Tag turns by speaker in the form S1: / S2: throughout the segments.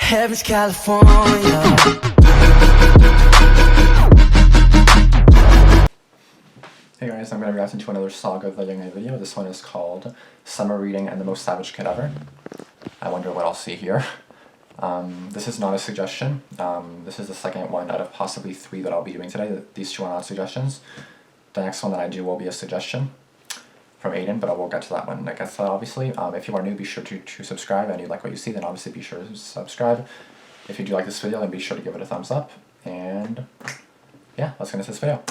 S1: Heaven's California.
S2: Hey guys, I'm going to react to another Saga the Youngin video. This one is called Summer Reading and the Most Savage Kid Ever. I wonder what I'll see here. This is not a suggestion. This is the second one out of possibly 3 that I'll be doing today. These 2 are not suggestions. The next one that I do will be a suggestion from Aiden, but I will get to that one. I guess that obviously. If you are new, be sure to subscribe, and you like what you see, then obviously be sure to subscribe. If you do like this video, then be sure to give it a thumbs up. And yeah, let's get into this video.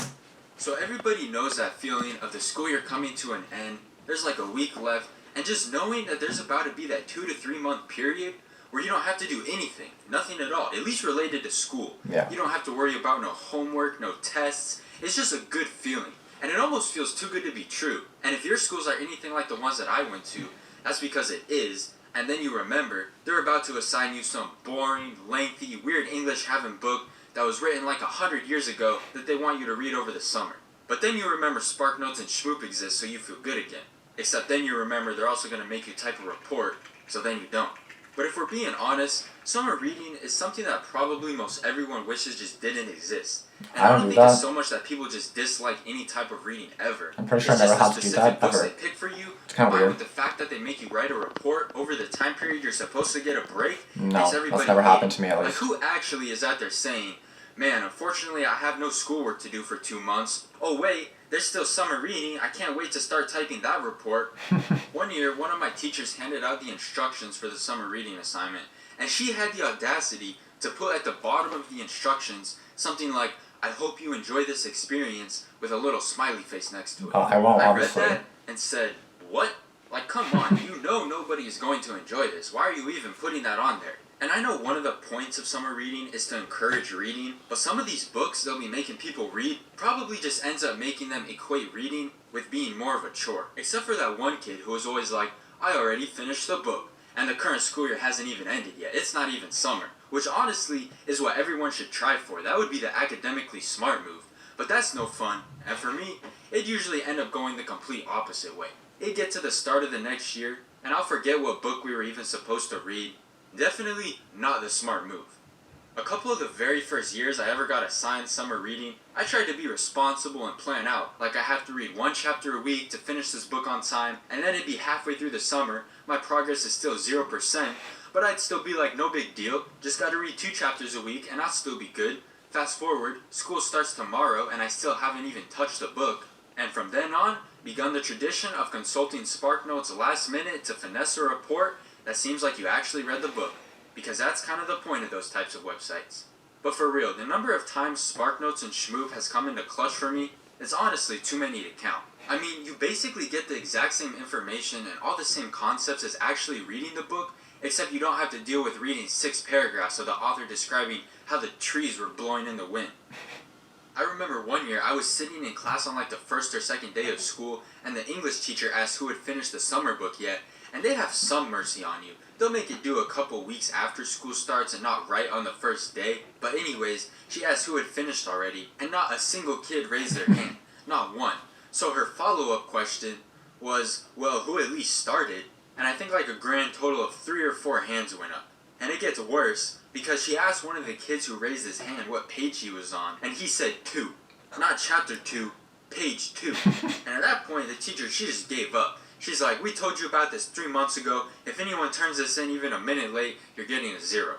S3: So everybody knows that feeling of the school year coming to an end, there's like a week left, and just knowing that there's about to be that 2 to 3 month period where you don't have to do anything, nothing at all, at least related to school.
S2: Yeah.
S3: You don't have to worry about no homework, no tests. It's just a good feeling. And it almost feels too good to be true. And if your schools are anything like the ones that I went to, that's because it is. And then you remember, they're about to assign you some boring, lengthy, weird English having book that was written like 100 years ago that they want you to read over the summer. But then you remember SparkNotes and Schmoop exist, so you feel good again. Except then you remember they're also going to make you type a report, so then you don't. But if we're being honest, summer reading is something that probably most everyone wishes just didn't exist. And I don't think it's so much that people just dislike any type of reading ever.
S2: I'm pretty sure I never had to do that ever.
S3: They pick for you,
S2: it's kind of weird.
S3: With the fact that they make you write a report over the time period you're supposed to get a break.
S2: No, that's never happened to me at least.
S3: Like who actually is out there saying, man, unfortunately I have no schoolwork to do for 2 months. Oh wait, there's still summer reading. I can't wait to start typing that report. One year, one of my teachers handed out the instructions for the summer reading assignment, and she had the audacity to put at the bottom of the instructions something like, I hope you enjoy this experience, with a little smiley face next to it.
S2: I won't, obviously.
S3: I read that and said, what? Like, come on, you know nobody is going to enjoy this. Why are you even putting that on there? And I know one of the points of summer reading is to encourage reading, but some of these books they'll be making people read probably just ends up making them equate reading with being more of a chore. Except for that one kid who was always like, I already finished the book, and the current school year hasn't even ended yet. It's not even summer, which honestly is what everyone should try for. That would be the academically smart move, but that's no fun, and for me, it'd usually end up going the complete opposite way. It'd get to the start of the next year, and I'll forget what book we were even supposed to read. Definitely not the smart move. A couple of the very first years I ever got assigned summer reading, I tried to be responsible and plan out, like I have to read 1 chapter a week to finish this book on time, and then it'd be halfway through the summer, my progress is still 0%, but I'd still be like, no big deal, just gotta read 2 chapters a week and I'll still be good. Fast forward, school starts tomorrow and I still haven't even touched the book, and from then on, begun the tradition of consulting SparkNotes last minute to finesse a report that seems like you actually read the book, because that's kind of the point of those types of websites. But for real, the number of times SparkNotes and Schmoop has come into clutch for me is honestly too many to count. I mean, you basically get the exact same information and all the same concepts as actually reading the book, except you don't have to deal with reading 6 paragraphs of the author describing how the trees were blowing in the wind. I remember one year I was sitting in class on like the first or second day of school, and the English teacher asked who had finished the summer book yet, and they have some mercy on you. They'll make it do a couple weeks after school starts and not right on the first day. But anyways, she asked who had finished already, and not a single kid raised their hand. Not one. So her follow-up question was, well, who at least started? And I think like a grand total of 3 or 4 hands went up. And it gets worse, because she asked one of the kids who raised his hand what page he was on, and he said 2. Not chapter 2, page 2. And at that point, the teacher, she just gave up. She's like, we told you about this 3 months ago. If anyone turns this in even a minute late, you're getting a 0.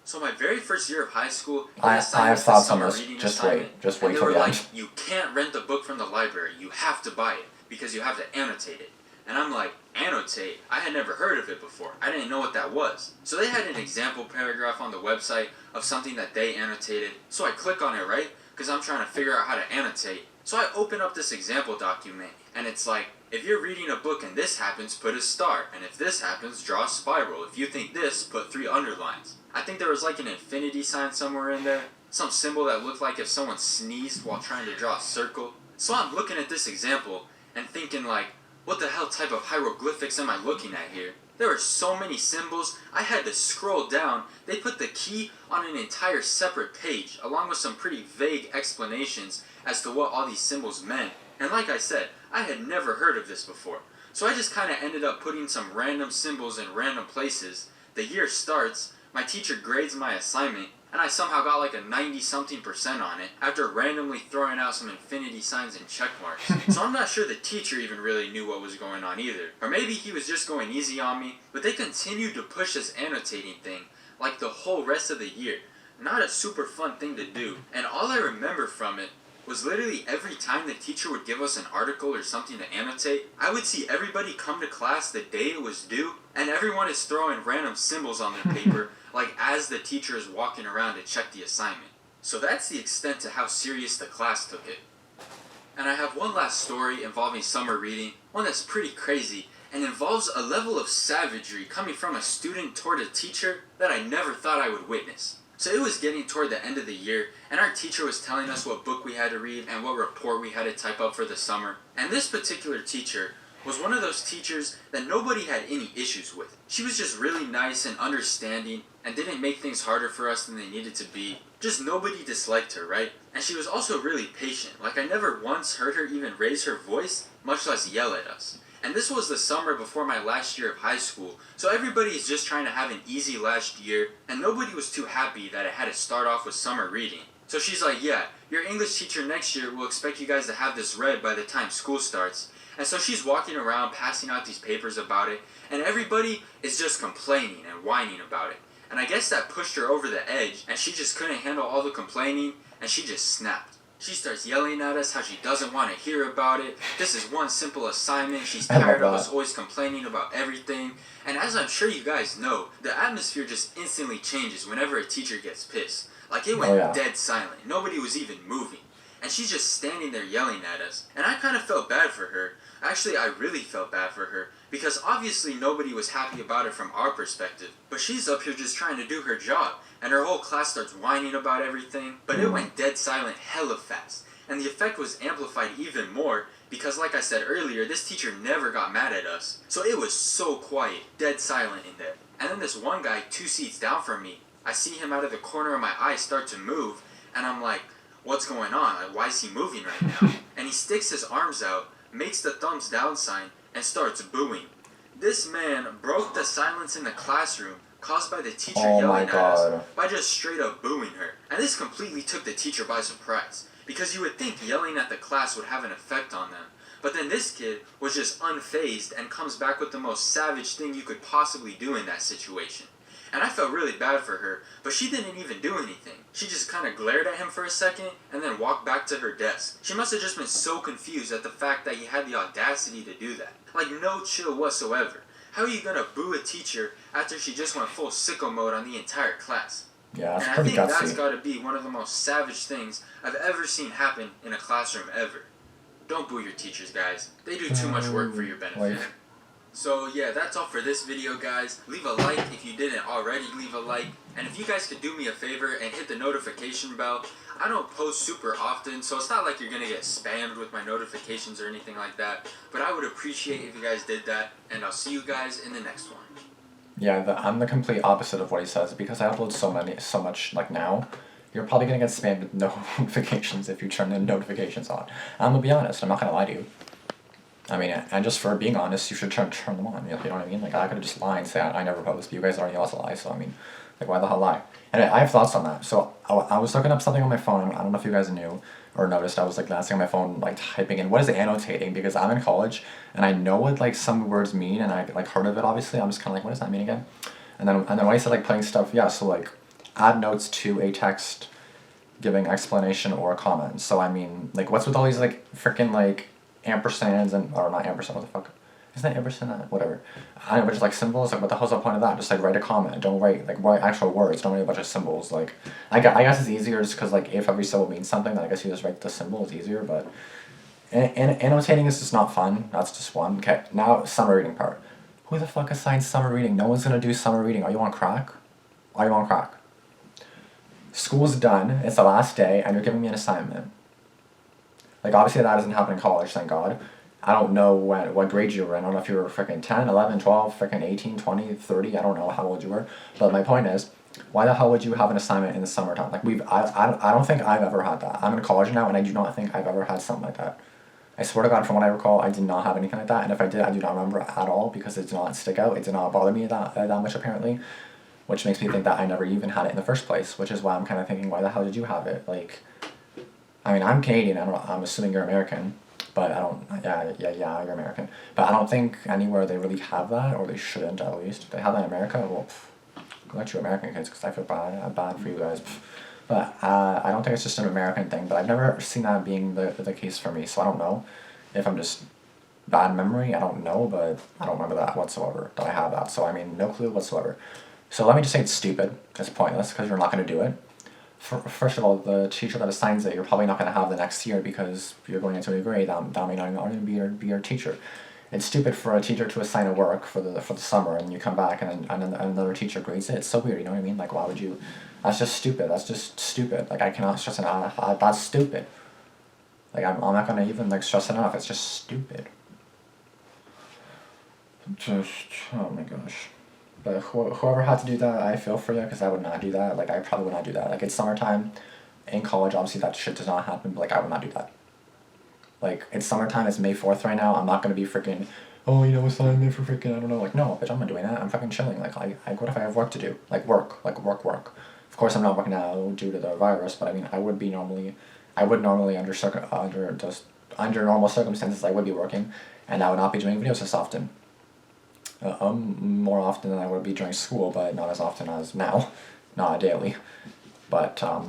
S3: So my very first year of high school,
S2: I have thoughts on this. Just wait till the end.
S3: You can't rent the book from the library. You have to buy it because you have to annotate it. And I'm like, annotate? I had never heard of it before. I didn't know what that was. So they had an example paragraph on the website of something that they annotated. So I click on it, right? Because I'm trying to figure out how to annotate. So I open up this example document, and it's like, if you're reading a book and this happens, put a star. And if this happens, draw a spiral. If you think this, put 3 underlines. I think there was like an infinity sign somewhere in there. Some symbol that looked like if someone sneezed while trying to draw a circle. So I'm looking at this example and thinking like, what the hell type of hieroglyphics am I looking at here? There were so many symbols, I had to scroll down. They put the key on an entire separate page, along with some pretty vague explanations as to what all these symbols meant. And like I said, I had never heard of this before. So I just kind of ended up putting some random symbols in random places. The year starts, my teacher grades my assignment, and I somehow got like a 90-something% on it after randomly throwing out some infinity signs and check marks. So I'm not sure the teacher even really knew what was going on either. Or maybe he was just going easy on me, but they continued to push this annotating thing like the whole rest of the year. Not a super fun thing to do. And all I remember from it was literally every time the teacher would give us an article or something to annotate, I would see everybody come to class the day it was due, and everyone is throwing random symbols on their paper, like as the teacher is walking around to check the assignment. So that's the extent to how serious the class took it. And I have one last story involving summer reading, one that's pretty crazy, and involves a level of savagery coming from a student toward a teacher that I never thought I would witness. So it was getting toward the end of the year, and our teacher was telling us what book we had to read and what report we had to type up for the summer. And this particular teacher was one of those teachers that nobody had any issues with. She was just really nice and understanding and didn't make things harder for us than they needed to be. Just nobody disliked her, right? And she was also really patient. Like, I never once heard her even raise her voice, much less yell at us. And this was the summer before my last year of high school, so everybody is just trying to have an easy last year, and nobody was too happy that it had to start off with summer reading. So she's like, yeah, your English teacher next year will expect you guys to have this read by the time school starts. And so she's walking around passing out these papers about it, and everybody is just complaining and whining about it. And I guess that pushed her over the edge, and she just couldn't handle all the complaining, and she just snapped. She starts yelling at us how she doesn't want to hear about it. This is one simple assignment. She's tired of us always complaining about everything. And as I'm sure you guys know, the atmosphere just instantly changes whenever a teacher gets pissed. Like, it went dead silent. Nobody was even moving. And she's just standing there yelling at us. And I kind of felt bad for her. Actually, I really felt bad for her, because obviously nobody was happy about it from our perspective. But she's up here just trying to do her job, and her whole class starts whining about everything. But it went dead silent hella fast, and the effect was amplified even more, because like I said earlier, this teacher never got mad at us. So it was so quiet, dead silent in there. And then this one guy 2 seats down from me, I see him out of the corner of my eye start to move, and I'm like, what's going on? Like, why is he moving right now? And he sticks his arms out, makes the thumbs down sign, and starts booing. This man broke the silence in the classroom caused by the teacher yelling at us by just straight up booing her. And this completely took the teacher by surprise, because you would think yelling at the class would have an effect on them. But then this kid was just unfazed and comes back with the most savage thing you could possibly do in that situation. And I felt really bad for her, but she didn't even do anything. She just kind of glared at him for a second and then walked back to her desk. She must have just been so confused at the fact that he had the audacity to do that. Like, no chill whatsoever. How are you gonna boo a teacher after she just went full sicko mode on the entire class?
S2: Yeah, that's
S3: and
S2: pretty
S3: I think
S2: gutsy.
S3: that's gotta be one of the most savage things I've ever seen happen in a classroom ever. Don't boo your teachers, guys. They do too much work for your benefit. So yeah, that's all for this video, guys. Leave a like if you didn't already leave a like. And if you guys could do me a favor and hit the notification bell. I don't post super often, so it's not like you're gonna get spammed with my notifications or anything like that. But I would appreciate if you guys did that, and I'll see you guys in the next one.
S2: Yeah, I'm the complete opposite of what he says, because I upload so much like now. You're probably gonna get spammed with notifications if you turn the notifications on. I'm gonna be honest, I'm not gonna lie to you. I mean, and just for being honest, you should turn them on. You know what I mean? Like, I could have just lied and say I never post, but you guys already also lie. So I mean, like, why the hell lie? And I have thoughts on that. So I was looking up something on my phone. I don't know if you guys knew or noticed. I was like glancing at my phone, like typing in what is annotating, because I'm in college and I know what like some words mean, and I like heard of it. Obviously, I'm just kind of like, what does that mean again? And then when I said like putting stuff, yeah. So like, add notes to a text, giving explanation or a comment. So I mean, like, what's with all these like freaking like ampersands and, or not ampersand, what the fuck? Isn't that ampersand? Whatever. I know, but just like symbols, like what the hell's the point of that? Just like write a comment. Don't write actual words. Don't write a bunch of symbols. Like, I guess it's easier just because like if every syllable means something, then I guess you just write the symbol. It's easier, but annotating is just not fun. That's just one. Okay, now summer reading part. Who the fuck assigns summer reading? No one's gonna do summer reading. Are you on crack? Are you on crack? School's done. It's the last day, and you're giving me an assignment. Like, obviously that doesn't happen in college, thank God. I don't know what grade you were in. I don't know if you were freaking 10, 11, 12, freaking 18, 20, 30. I don't know how old you were. But my point is, why the hell would you have an assignment in the summertime? Like, I don't think I've ever had that. I'm in college now, and I do not think I've ever had something like that. I swear to God, from what I recall, I did not have anything like that. And if I did, I do not remember it at all, because it did not stick out. It did not bother me that much, apparently. which makes me think that I never even had it in the first place, which is why I'm kind of thinking, why the hell did you have it? Like, I mean, I'm Canadian, I'm assuming you're American, but I don't, yeah, you're American. But I don't think anywhere they really have that, or they shouldn't at least. If they have that in America, well, go let you American kids, because I feel bad for you guys. But I don't think it's just an American thing, but I've never seen that being the case for me, so I don't know if I'm just bad memory, I don't know, but I don't remember that whatsoever, that I have that, so I mean, no clue whatsoever. So let me just say it's stupid, it's pointless, because you're not going to do it. First of all, the teacher that assigns it, you're probably not going to have the next year, because you're going into a grade, that may not even be your teacher. It's stupid for a teacher to assign a work for the summer, and you come back and another teacher grades it. It's so weird, you know what I mean? Like, why would you? That's just stupid. Like, I cannot stress enough. That's stupid. Like, I'm not gonna even like stress it enough. It's just stupid. Oh my gosh. But whoever had to do that, I feel for you, because I would not do that. Like, I probably would not do that. Like, it's summertime, in college, obviously that shit does not happen, but like, I would not do that. Like, it's summertime, it's May 4th right now, I'm not gonna be freaking, oh, you know, assign me for freaking, I don't know, like, no, bitch, I'm not doing that, I'm fucking chilling, like, what if I have work to do? Like, work. Of course, I'm not working now due to the virus, but I mean, I would normally, under normal circumstances, I would be working, and I would not be doing videos as often. More often than I would be during school, but not as often as now, not daily. But, I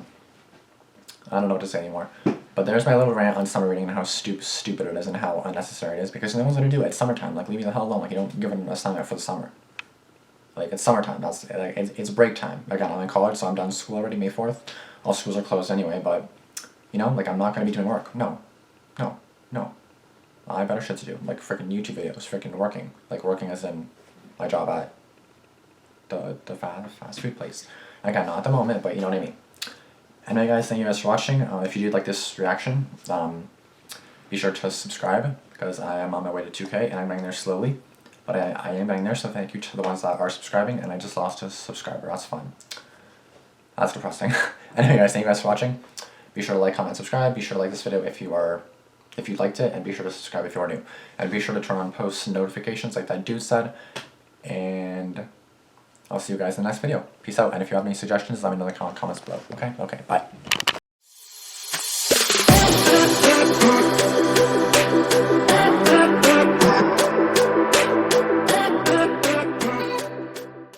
S2: don't know what to say anymore. But there's my little rant on summer reading and how stupid it is and how unnecessary it is, because no one's gonna do it. It's summertime. Like, leave me the hell alone. Like, you don't give an assignment for the summer. Like, it's summertime. That's like, it's break time. Again, I'm in college, so I'm done school already. May 4th. All schools are closed anyway. But you know, like, I'm not gonna be doing work. No. I have better shit to do. Like freaking YouTube videos. Freaking working. Like, working as in my job at the fast food place. Again, not at the moment, but you know what I mean. Anyway, guys, thank you guys for watching. If you did like this reaction, be sure to subscribe, because I am on my way to 2K, and I'm getting there slowly. But I am getting there, so thank you to the ones that are subscribing, and I just lost a subscriber. That's fun. That's depressing. Anyway, guys, thank you guys for watching. Be sure to like, comment, subscribe. Be sure to like this video if you liked it, and be sure to subscribe if you are new. And be sure to turn on post notifications like that dude said. And I'll see you guys in the next video. Peace out, and if you have any suggestions, let me know in the comments below. Okay, bye.